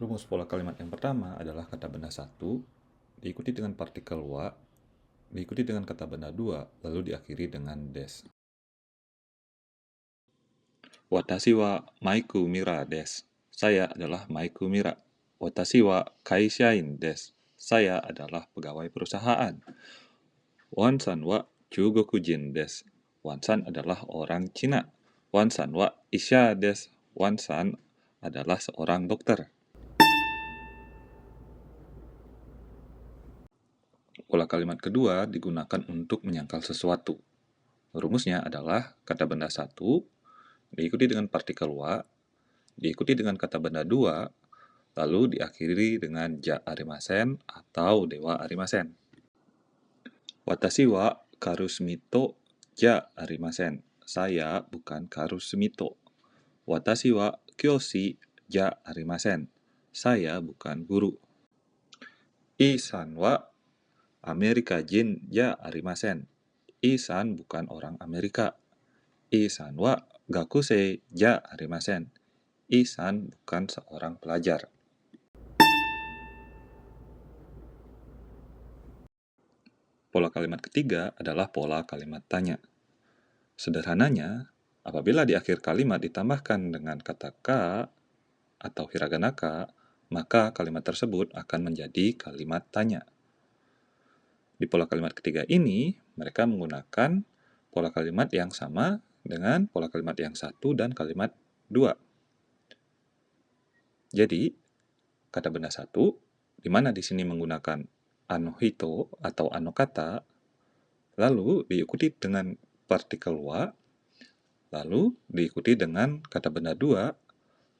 Rumus pola kalimat yang pertama adalah kata benda satu, diikuti dengan partikel wa, diikuti dengan kata benda dua, lalu diakhiri dengan des. Watashi wa Maiku Mira des. Saya adalah Maiku Mira. Watashi wa kaishain des. Saya adalah pegawai perusahaan. Wansan wa Jugokujin des. Wansan adalah orang Cina. Wansan wa isha des. Wansan adalah seorang dokter. Pola kalimat kedua digunakan untuk menyangkal sesuatu. Rumusnya adalah kata benda satu, diikuti dengan partikel wa, diikuti dengan kata benda dua, lalu diakhiri dengan ja arimasen atau dewa arimasen. Watashi wa karusmito ja arimasen. Saya bukan karusmito. Watashi wa kyoshi ja arimasen. Saya bukan guru. Isan wa Amerika jin ja arimasen. Isan bukan orang Amerika. Isan wa gakusei ja arimasen. Isan bukan seorang pelajar. Pola kalimat ketiga adalah pola kalimat tanya. Sederhananya, apabila di akhir kalimat ditambahkan dengan kata ka atau hiragana ka, maka kalimat tersebut akan menjadi kalimat tanya. Di pola kalimat ketiga ini, mereka menggunakan pola kalimat yang sama dengan pola kalimat yang satu dan kalimat dua. Jadi, kata benda satu, di mana di sini menggunakan anohito atau anokata, lalu diikuti dengan partikel wa, lalu diikuti dengan kata benda dua,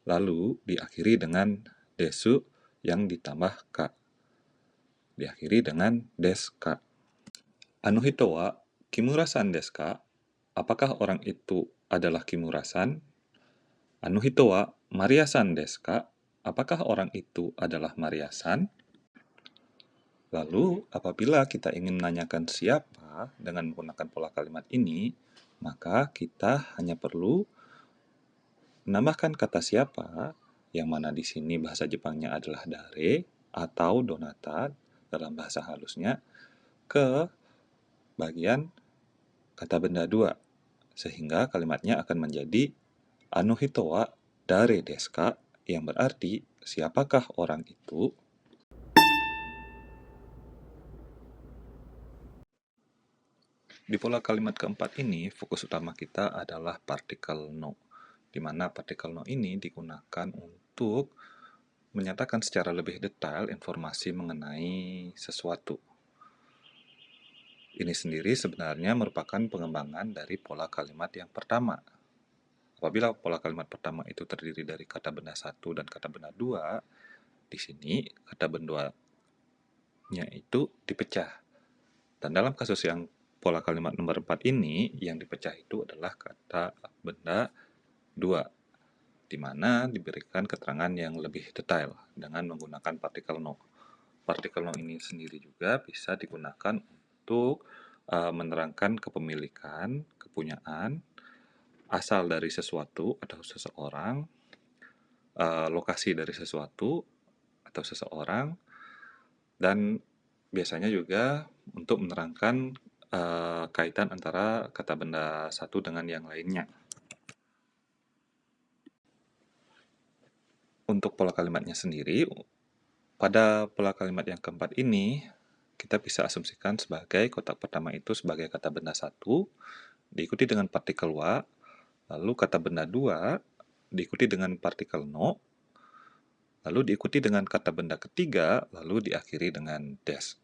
lalu diakhiri dengan desu yang ditambah ka. Diakhiri dengan des ka. Anohito wa Kimura-san desu ka? Apakah orang itu adalah Kimura-san? Anohito wa Maria-san desu ka? Apakah orang itu adalah Maria-san? Lalu, apabila kita ingin menanyakan siapa dengan menggunakan pola kalimat ini, maka kita hanya perlu menambahkan kata siapa, yang mana di sini bahasa Jepangnya adalah dare atau donata dalam bahasa halusnya, ke bagian kata benda dua, sehingga kalimatnya akan menjadi anohito wa dare desu ka, yang berarti siapakah orang itu. Di pola kalimat keempat ini, fokus utama kita adalah partikel no, di mana partikel no ini digunakan untuk menyatakan secara lebih detail informasi mengenai sesuatu. Ini sendiri sebenarnya merupakan pengembangan dari pola kalimat yang pertama. Apabila pola kalimat pertama itu terdiri dari kata benda satu dan kata benda dua, di sini kata bendanya itu dipecah. Dan dalam kasus yang pola kalimat nomor 4 ini, yang dipecah itu adalah kata benda dua, di mana diberikan keterangan yang lebih detail dengan menggunakan partikel no. Partikel no ini sendiri juga bisa digunakan untuk menerangkan kepemilikan, kepunyaan, asal dari sesuatu atau seseorang, lokasi dari sesuatu atau seseorang, dan biasanya juga untuk menerangkan kaitan antara kata benda satu dengan yang lainnya. Untuk pola kalimatnya sendiri, pada pola kalimat yang keempat ini, kita bisa asumsikan sebagai kotak pertama itu sebagai kata benda satu, diikuti dengan partikel wa, lalu kata benda dua, diikuti dengan partikel no, lalu diikuti dengan kata benda ketiga, lalu diakhiri dengan des.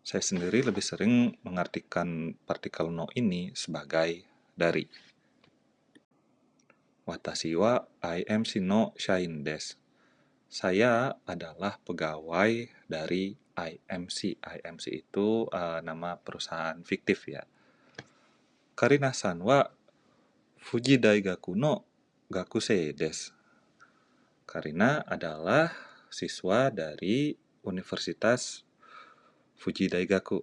Saya sendiri lebih sering mengartikan partikel no ini sebagai dari. Watashi wa IMC no shain desu. Saya adalah pegawai dari IMC. IMC itu nama perusahaan fiktif ya. Karina-san wa Fuji Daigaku no gakusei desu. Karina adalah siswa dari Universitas Fuji Daigaku.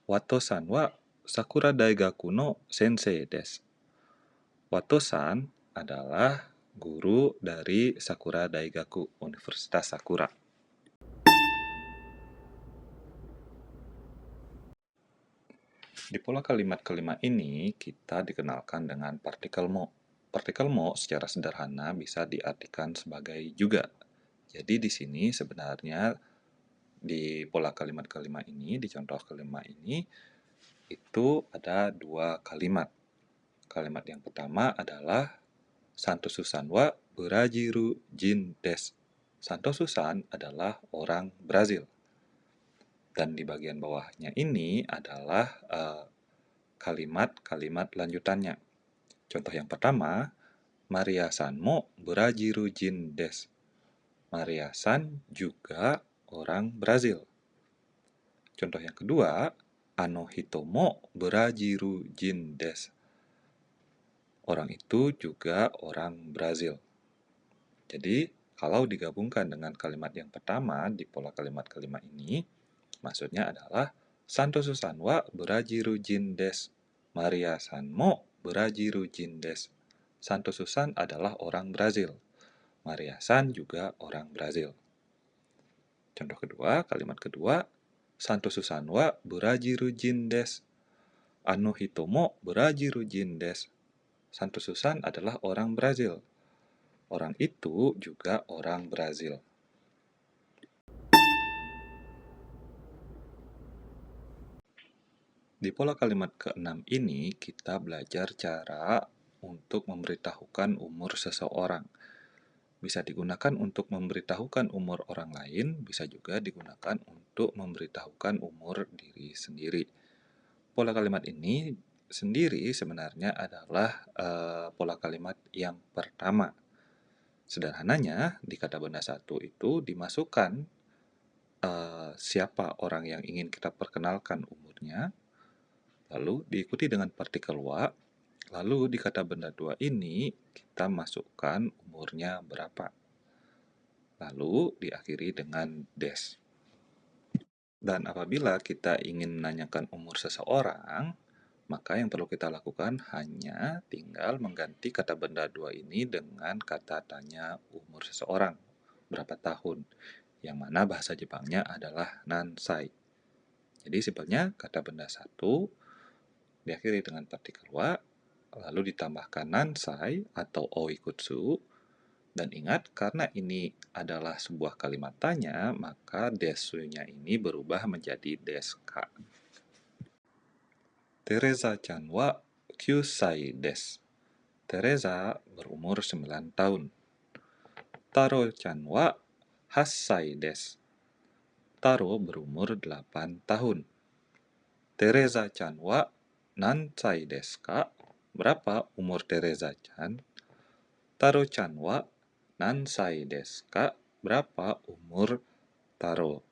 Wato-san wa Sakura Daigaku no sensei desu. Wato-san adalah guru dari Sakura Daigaku, Universitas Sakura. Di pola kalimat kelima ini, kita dikenalkan dengan partikel mo. Partikel mo secara sederhana bisa diartikan sebagai juga. Jadi di sini sebenarnya di pola kalimat kelima ini, di contoh kelima ini, itu ada dua kalimat. Kalimat yang pertama adalah Santo Susan wa Burajiru Jin des. Santo Susan adalah orang Brazil. Dan di bagian bawahnya ini adalah kalimat-kalimat lanjutannya. Contoh yang pertama, Maria-san mo Burajiru Jin des. Maria-san juga orang Brazil. Contoh yang kedua, Ano hito mo Burajiru Jin des. Orang itu juga orang Brazil. Jadi, kalau digabungkan dengan kalimat yang pertama di pola kalimat kelima ini, maksudnya adalah Santo Susan wa Burajiru Jin des. Maria-san mo Burajiru Jin des. Santo Susan adalah orang Brazil. Maria-san juga orang Brazil. Contoh kedua, kalimat kedua, Santo Susan wa Burajiru Jin des. Ano hito mo Burajiru Jin des. Santo Susan adalah orang Brazil. Orang itu juga orang Brazil. Di pola kalimat ke-6 ini, kita belajar cara untuk memberitahukan umur seseorang. Bisa digunakan untuk memberitahukan umur orang lain, bisa juga digunakan untuk memberitahukan umur diri sendiri. Pola kalimat ini sendiri sebenarnya adalah pola kalimat yang pertama. Sederhananya, di kata benda satu itu dimasukkan siapa orang yang ingin kita perkenalkan umurnya, lalu diikuti dengan partikel wa, lalu di kata benda dua ini kita masukkan umurnya berapa. Lalu diakhiri dengan des. Dan apabila kita ingin menanyakan umur seseorang, maka yang perlu kita lakukan hanya tinggal mengganti kata benda dua ini dengan kata tanya umur seseorang, berapa tahun, yang mana bahasa Jepangnya adalah nansai. Jadi simpelnya kata benda satu diakhiri dengan partikel wa, lalu ditambahkan nansai atau oikutsu, dan ingat karena ini adalah sebuah kalimat tanya, maka desu-nya ini berubah menjadi deska. Teresa-chan wa 9 sai desu. Teresa berumur 9 tahun. Taro-chan wa 8 sai desu. Taro berumur 8 tahun. Teresa-chan wa nan sai desu ka? Berapa umur Teresa-chan? Taro-chan wa nan sai desu ka? Berapa umur Taro?